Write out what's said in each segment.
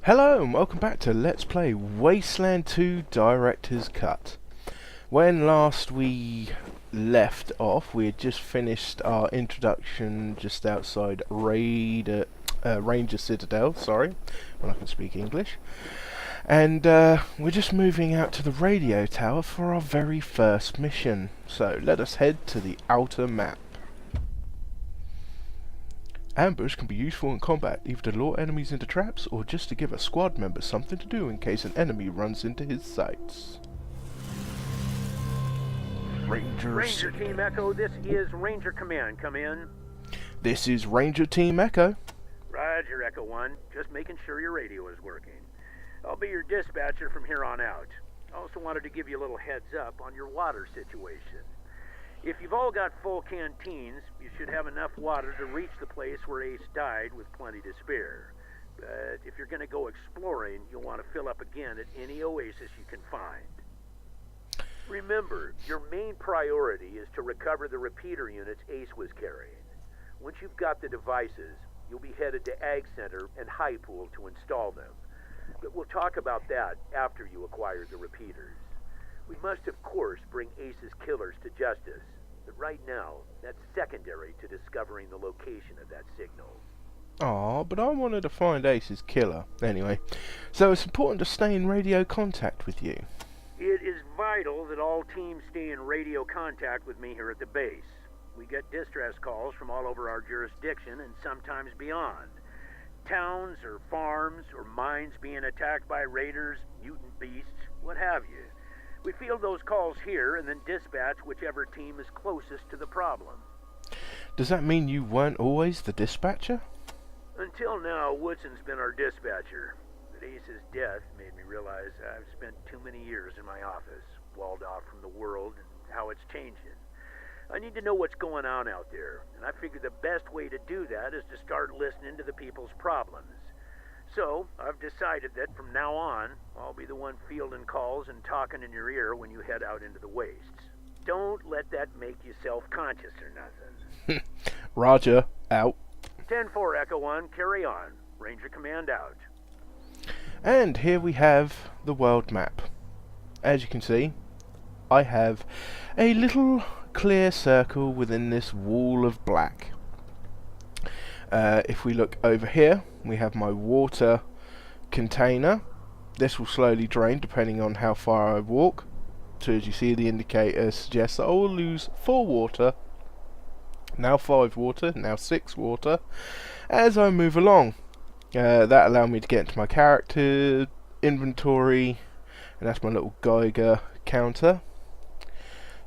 Hello and welcome back to Let's Play Wasteland 2 Director's Cut. When last we left off, we had just finished our introduction just outside Ranger Citadel, sorry, when I can speak English. And we're just moving out to the radio tower for our very first mission. So let us head to the outer map. Ambush can be useful in combat, either to lure enemies into traps or just to give a squad member something to do in case an enemy runs into his sights. Ranger Team Echo, this is Ranger Command. Come in. This is Ranger Team Echo. Roger, Echo 1. Just making sure your radio is working. I'll be your dispatcher from here on out. I also wanted to give you a little heads up on your water situation. If you've all got full canteens, you should have enough water to reach the place where Ace died with plenty to spare. But if you're going to go exploring, you'll want to fill up again at any oasis you can find. Remember, your main priority is to recover the repeater units Ace was carrying. Once you've got the devices, you'll be headed to Ag Center and High Pool to install them. But we'll talk about that after you acquire the repeaters. We must, of course, bring Ace's killers to justice, but right now, that's secondary to discovering the location of that signal. Aw, but I wanted to find Ace's killer. Anyway, so it's important to stay in radio contact with you. It is vital that all teams stay in radio contact with me here at the base. We get distress calls from all over our jurisdiction and sometimes beyond. Towns or farms or mines being attacked by raiders, mutant beasts, what have you. We field those calls here and then dispatch whichever team is closest to the problem. Does that mean you weren't always the dispatcher? Until now, Woodson's been our dispatcher. But Ace's death made me realize I've spent too many years in my office, walled off from the world and how it's changing. I need to know what's going on out there, and I figure the best way to do that is to start listening to the people's problems. So, I've decided that from now on, I'll be the one fielding calls and talking in your ear when you head out into the wastes. Don't let that make you self-conscious or nothing. Roger, out. 10-4, Echo 1, carry on. Ranger Command out. And here we have the world map. As you can see, I have a little clear circle within this wall of black. If we look over here, we have my water container. This will slowly drain depending on how far I walk. So as you see, the indicator suggests that I will lose 4 water, now 5 water, now 6 water, as I move along. That allowed me to get into my character inventory, and that's my little Geiger counter.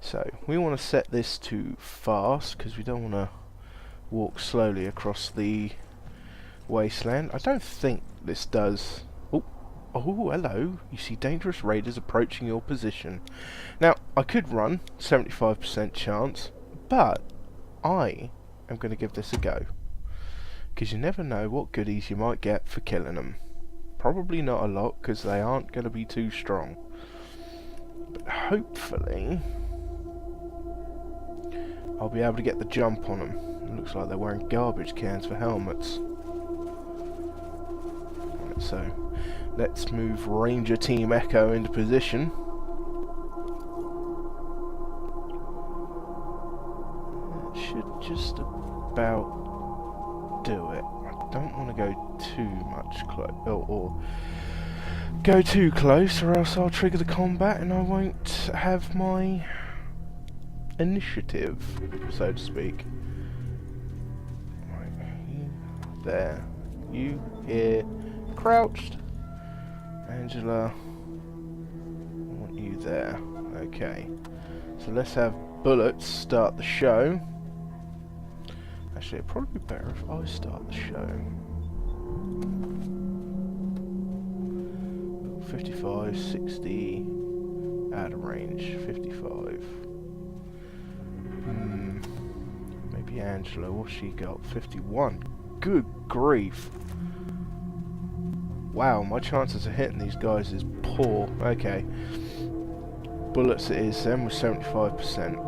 So we want to set this to fast because we don't want to walk slowly across the wasteland. I don't think this does. Oh, hello. You see dangerous raiders approaching your position. Now, I could run, 75% chance, but I am going to give this a go. Because you never know what goodies you might get for killing them. Probably not a lot, because they aren't going to be too strong. But hopefully I'll be able to get the jump on them. It looks like they're wearing garbage cans for helmets. Right, so let's move Ranger Team Echo into position. That should just about do it. I don't want to go too much close, or go too close, or else I'll trigger the combat and I won't have my initiative, so to speak. Right, you there. You here, crouched. Angela, I want you there. Okay. So let's have bullets start the show. Actually, it'd probably be better if I start the show. 55, 60, out of range, 55. Maybe Angela, what's she got? 51. Good grief. Wow, my chances of hitting these guys is poor. Okay. Bullets it is then with 75%.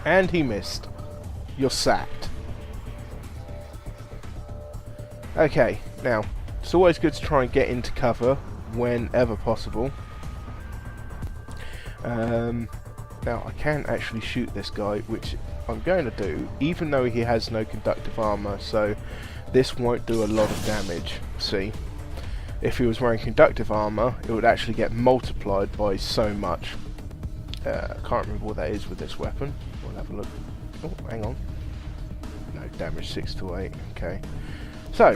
And he missed. You're sacked. Okay, now It's always good to try and get into cover whenever possible. Now I can actually shoot this guy, which I'm going to do, even though he has no conductive armor, so this won't do a lot of damage. See, if he was wearing conductive armor, it would actually get multiplied by so much. I can't remember what that is with this weapon. We'll have a look. Oh, hang on. No, damage 6 to 8. Okay. So,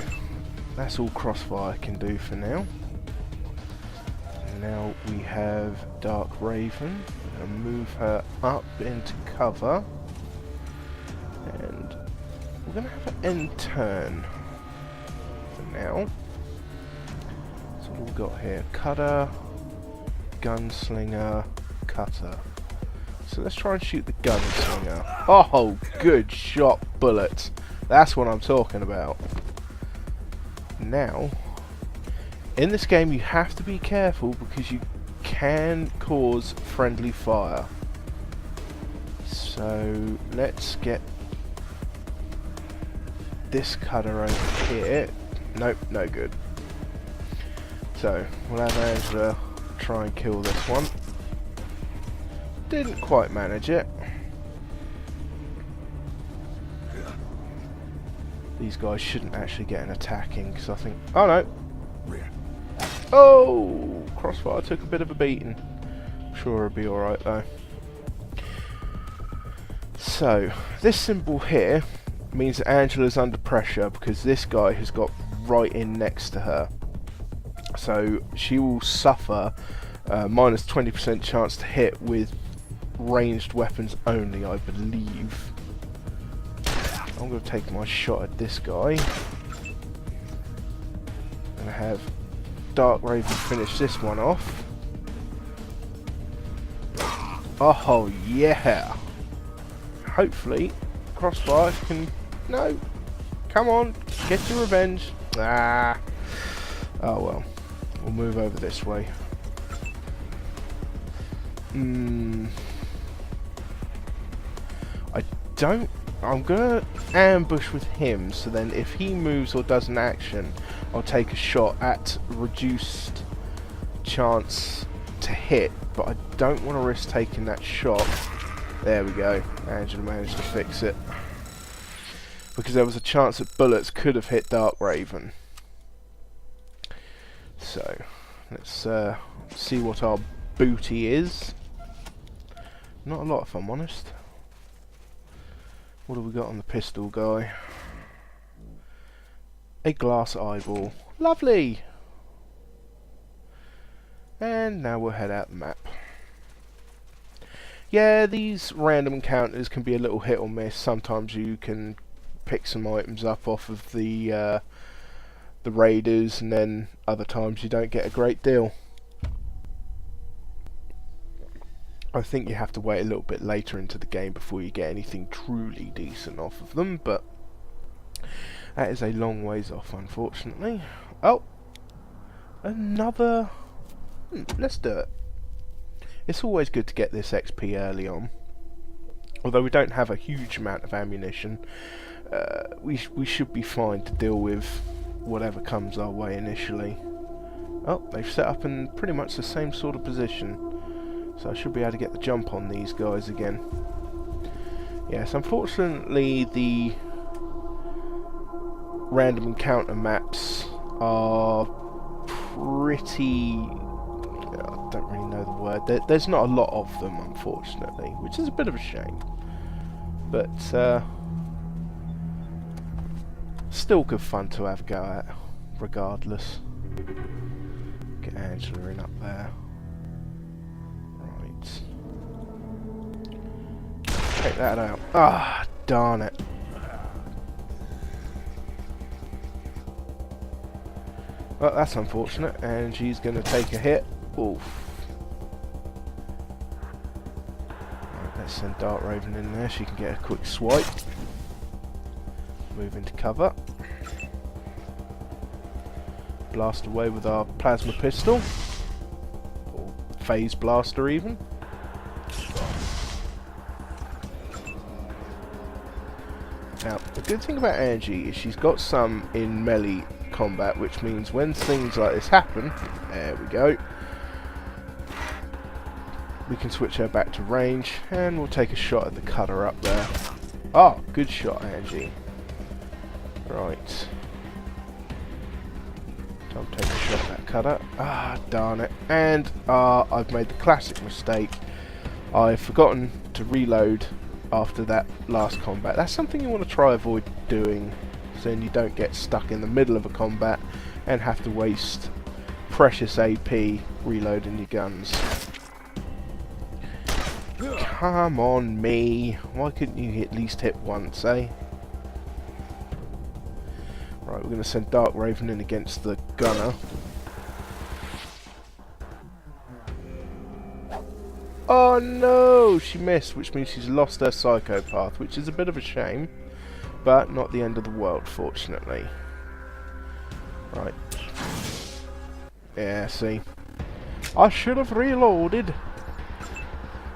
that's all Crossfire can do for now. Now we have Dark Raven. And move her up into cover. And we're going to have an end turn for now. So what have we got here? Cutter, Gunslinger, Cutter. So let's try and shoot the Gunslinger. Oh, good shot, bullets. That's what I'm talking about. Now, in this game you have to be careful because you can cause friendly fire. So let's get this cutter over here. Nope, no good. So we'll have Angela try and kill this one. Didn't quite manage it. These guys shouldn't actually get an attack in because I think... Oh no! Oh! Crossfire took a bit of a beating. I'm sure it'll be alright though. So, this symbol here means that Angela's under pressure because this guy has got right in next to her. So, she will suffer minus 20% chance to hit with ranged weapons only, I believe. I'm going to take my shot at this guy. And have Dark Raven finish this one off. Oh yeah! Hopefully, Crossfire can... No! Come on! Get your revenge! Ah! Oh well. We'll move over this way. I'm gonna ambush with him, so then if he moves or does an action, I'll take a shot at reduced chance to hit, but I don't want to risk taking that shot. There we go. Angela managed to fix it. Because there was a chance that bullets could have hit Dark Raven. So, let's see what our booty is. Not a lot, if I'm honest. What have we got on the pistol guy? A glass eyeball. Lovely! And now we'll head out the map. Yeah, these random encounters can be a little hit or miss. Sometimes you can pick some items up off of the raiders, and then other times you don't get a great deal. I think you have to wait a little bit later into the game before you get anything truly decent off of them, but that is a long ways off, unfortunately. Oh! Another... let's do it. It's always good to get this XP early on. Although we don't have a huge amount of ammunition, we should be fine to deal with whatever comes our way initially. Oh, they've set up in pretty much the same sort of position. So I should be able to get the jump on these guys again. Yes, unfortunately the random encounter maps are pretty... I don't really know the word. There's not a lot of them, unfortunately, which is a bit of a shame. But still good fun to have a go at, regardless. Get Angela in up there. Take that out. Ah, darn it. Well, that's unfortunate, and she's going to take a hit. Oof. Right, let's send Dark Raven in there. She can get a quick swipe. Move into cover. Blast away with our plasma pistol. Or phase blaster even. Now, the good thing about Angie is she's got some in melee combat, which means when things like this happen, there we go, we can switch her back to range, and we'll take a shot at the cutter up there. Oh, good shot, Angie. Right. Time to take a shot at that cutter. Ah, darn it. And I've made the classic mistake. I've forgotten to reload after that last combat. That's something you want to try avoid doing, so then you don't get stuck in the middle of a combat and have to waste precious AP reloading your guns. Come on, me. Why couldn't you at least hit once, eh? Right, we're going to send Dark Raven in against the gunner. Oh no! She missed, which means she's lost her psychopath, which is a bit of a shame, but not the end of the world, fortunately. Right. Yeah, see. I should have reloaded.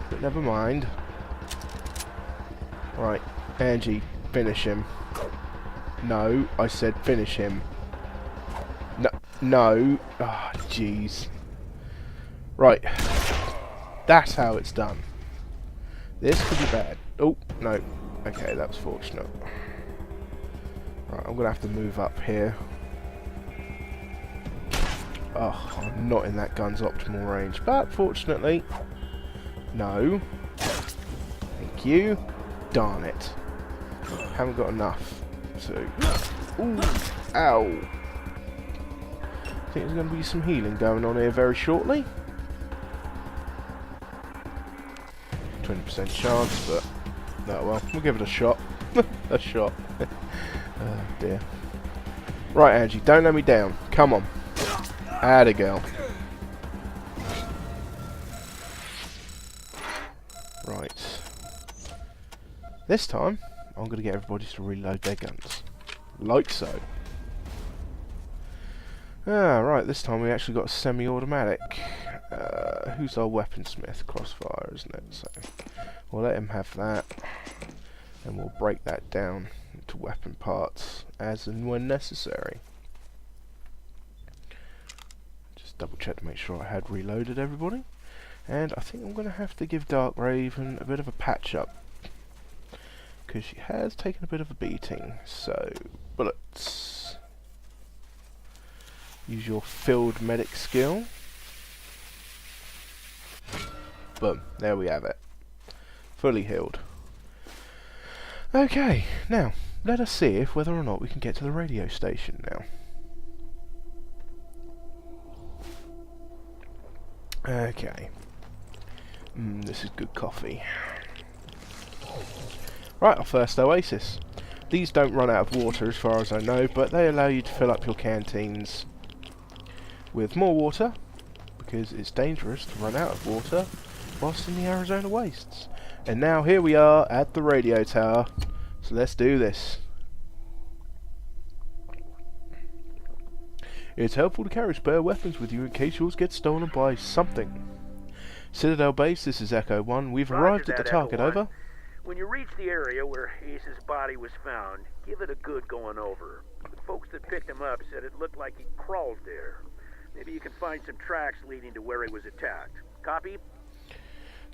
But never mind. Right, Angie, finish him. No, I said finish him. No, no. Ah, oh, jeez. Right. That's how it's done. This could be bad. Oh, no. Okay, that was fortunate. Right, I'm going to have to move up here. Oh, I'm not in that gun's optimal range. But, fortunately... No. Thank you. Darn it. Haven't got enough. So... Ooh. Ow. I think there's going to be some healing going on here very shortly. 20% chance, but no, well, we'll give it a shot. A shot. Oh dear. Right, Angie, don't let me down. Come on. Atta girl. Right. This time, I'm going to get everybody to reload their guns. Like so. Ah, right, this time we actually got a semi-automatic. Who's our weaponsmith? Crossfire, isn't it? So we'll let him have that, and we'll break that down into weapon parts as and when necessary. Just double check to make sure I had reloaded everybody, and I think I'm going to have to give Dark Raven a bit of a patch up because she has taken a bit of a beating. So bullets. Use your field medic skill. Boom, there we have it. Fully healed. Okay, now, let us see if whether or not we can get to the radio station now. Okay. This is good coffee. Right, our first oasis. These don't run out of water as far as I know, but they allow you to fill up your canteens with more water, because it's dangerous to run out of water whilst in the Arizona wastes. And now here we are at the radio tower, so let's do this. It's helpful to carry spare weapons with you in case yours get stolen by something. Citadel Base, this is Echo 1. We've arrived at the target, over. When you reach the area where Ace's body was found, give it a good going over. The folks that picked him up said it looked like he crawled there. Maybe you can find some tracks leading to where he was attacked. Copy?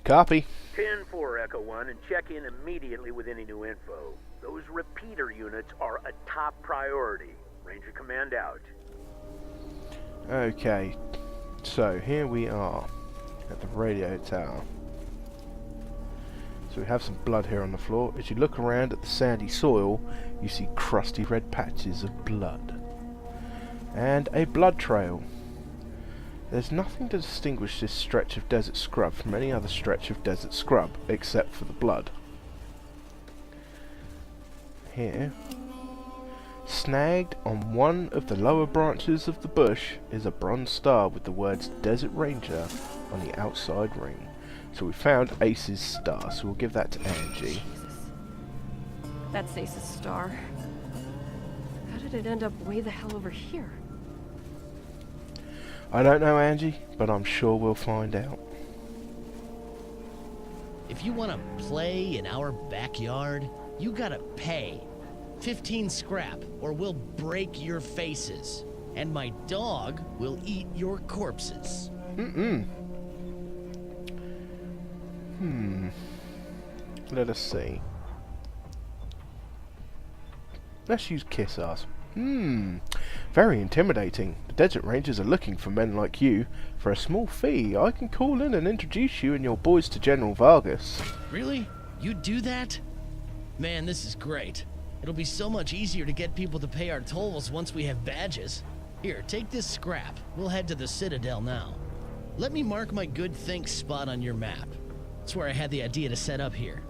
Copy. 10-4 Echo 1, and check in immediately with any new info. Those repeater units are a top priority. Ranger Command out. Okay, so here we are at the radio tower. So we have some blood here on the floor. As you look around at the sandy soil, you see crusty red patches of blood. And a blood trail. There's nothing to distinguish this stretch of desert scrub from any other stretch of desert scrub, except for the blood. Here, snagged on one of the lower branches of the bush, is a bronze star with the words Desert Ranger on the outside ring. So we found Ace's star, so we'll give that to Angie. Jesus. That's Ace's star. How did it end up way the hell over here? I don't know, Angie, but I'm sure we'll find out. If you want to play in our backyard, you gotta pay. 15 scrap, or we'll break your faces. And my dog will eat your corpses. Let us see. Let's use Kiss Ass. Very intimidating. The Desert Rangers are looking for men like you. For a small fee, I can call in and introduce you and your boys to General Vargas. Really? You'd do that? Man, this is great. It'll be so much easier to get people to pay our tolls once we have badges. Here, take this scrap. We'll head to the Citadel now. Let me mark my good think spot on your map. That's where I had the idea to set up here.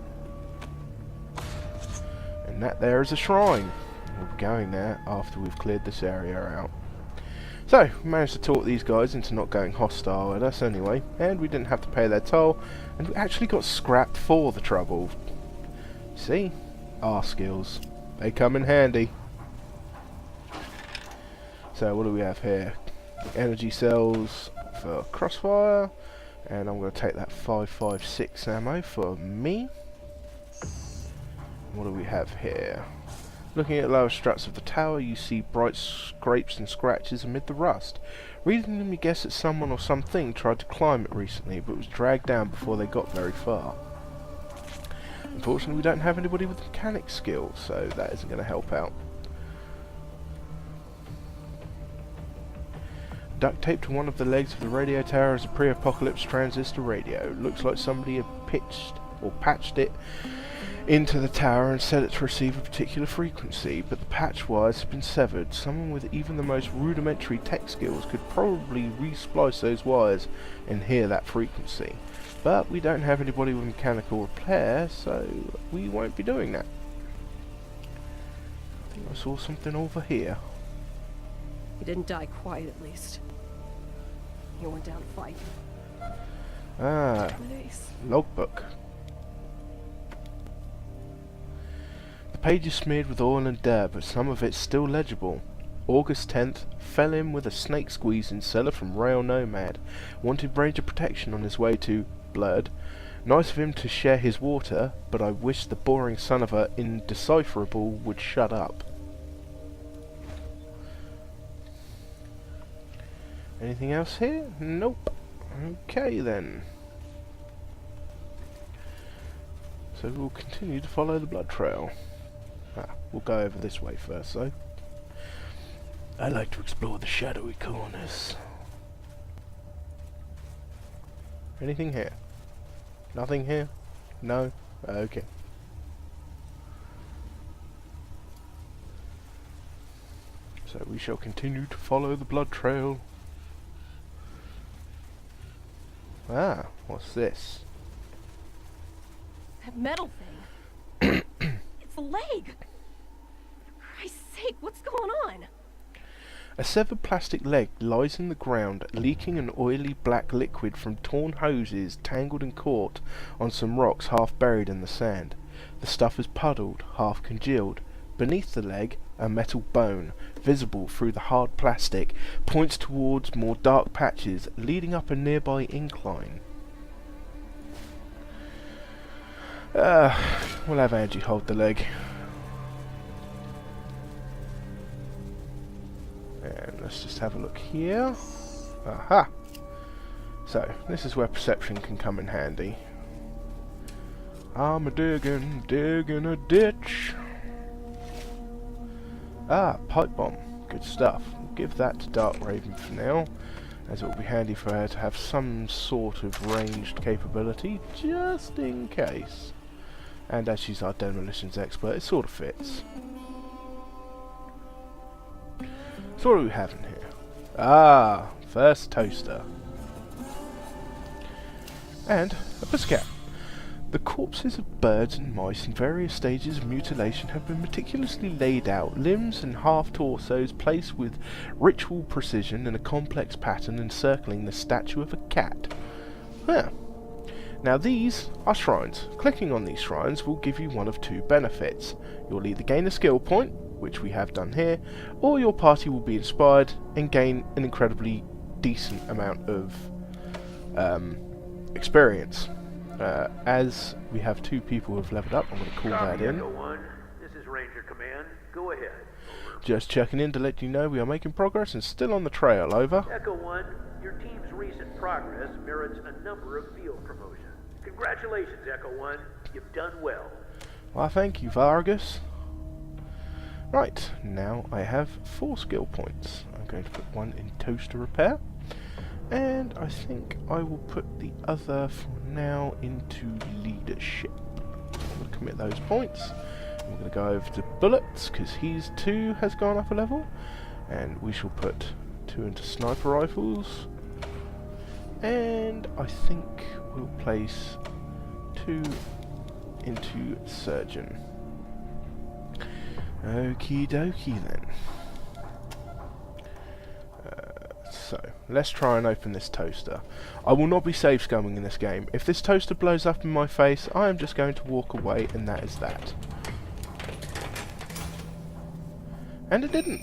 And that there is a shrine. We'll be going there after we've cleared this area out. So, we managed to talk these guys into not going hostile at us anyway, and we didn't have to pay their toll, and we actually got scrapped for the trouble. See? Our skills. They come in handy. So, what do we have here? Energy cells for crossfire, and I'm going to take that 5.56 ammo for me. What do we have here? Looking at lower struts of the tower, you see bright scrapes and scratches amid the rust. Reading them, you guess that someone or something tried to climb it recently, but was dragged down before they got very far. Unfortunately, we don't have anybody with mechanic skills, so that isn't going to help out. Duct taped to one of the legs of the radio tower is a pre-apocalypse transistor radio. Looks like somebody had patched it into the tower and set it to receive a particular frequency, but the patch wires have been severed. Someone with even the most rudimentary tech skills could probably re-splice those wires and hear that frequency. But we don't have anybody with mechanical repair, so we won't be doing that. I think I saw something over here. He didn't die quiet, at least. He went down to fight. Ah, logbook. The page is smeared with oil and dirt, but some of it's still legible. August 10th, fell in with a snake squeezing seller from Rail Nomad. Wanted ranger protection on his way to Blood. Nice of him to share his water, but I wish the boring son of a indecipherable would shut up. Anything else here? Nope. Okay then. So we'll continue to follow the blood trail. We'll go over this way first though. I like to explore the shadowy corners. Anything here? Nothing here? No? Okay. So we shall continue to follow the blood trail. Ah, what's this? That metal thing. It's a leg. For Christ's sake, what's going on? A severed plastic leg lies in the ground, leaking an oily black liquid from torn hoses tangled and caught on some rocks half buried in the sand. The stuff is puddled, half congealed. Beneath the leg, a metal bone, visible through the hard plastic, points towards more dark patches leading up a nearby incline. We'll have Angie hold the leg. And let's just have a look here. Aha! So, this is where perception can come in handy. I'm digging a ditch. Ah, pipe bomb. Good stuff. We'll give that to Dark Raven for now, as it will be handy for her to have some sort of ranged capability, just in case. And as she's our demolitions expert, it sort of fits. So what do we have in here? Ah, first toaster. And a pussycat. The corpses of birds and mice in various stages of mutilation have been meticulously laid out, limbs and half-torsos placed with ritual precision in a complex pattern encircling the statue of a cat. Huh. Now these are shrines. Clicking on these shrines will give you one of two benefits. You'll either gain a skill point, which we have done here, or your party will be inspired and gain an incredibly decent amount of experience. As we have two people who have leveled up, I'm going to call that in. One. This is Ranger Command. Go ahead. Over. Just checking in to let you know we are making progress and still on the trail. Over. Echo 1, your team's recent progress merits a number of field promotions. Congratulations, Echo 1. You've done well. Why, thank you, Vargas. Right, now I have 4 skill points. I'm going to put one in toaster repair, and I think I will put the other for now into leadership. I'm going to commit those points. We're going to go over to bullets, because his 2 has gone up a level, and we shall put 2 into sniper rifles, and I think we'll place 2 into surgeon. Okie dokie then. So, let's try and open this toaster. I will not be save scumming in this game. If this toaster blows up in my face, I am just going to walk away, and that is that. And it didn't.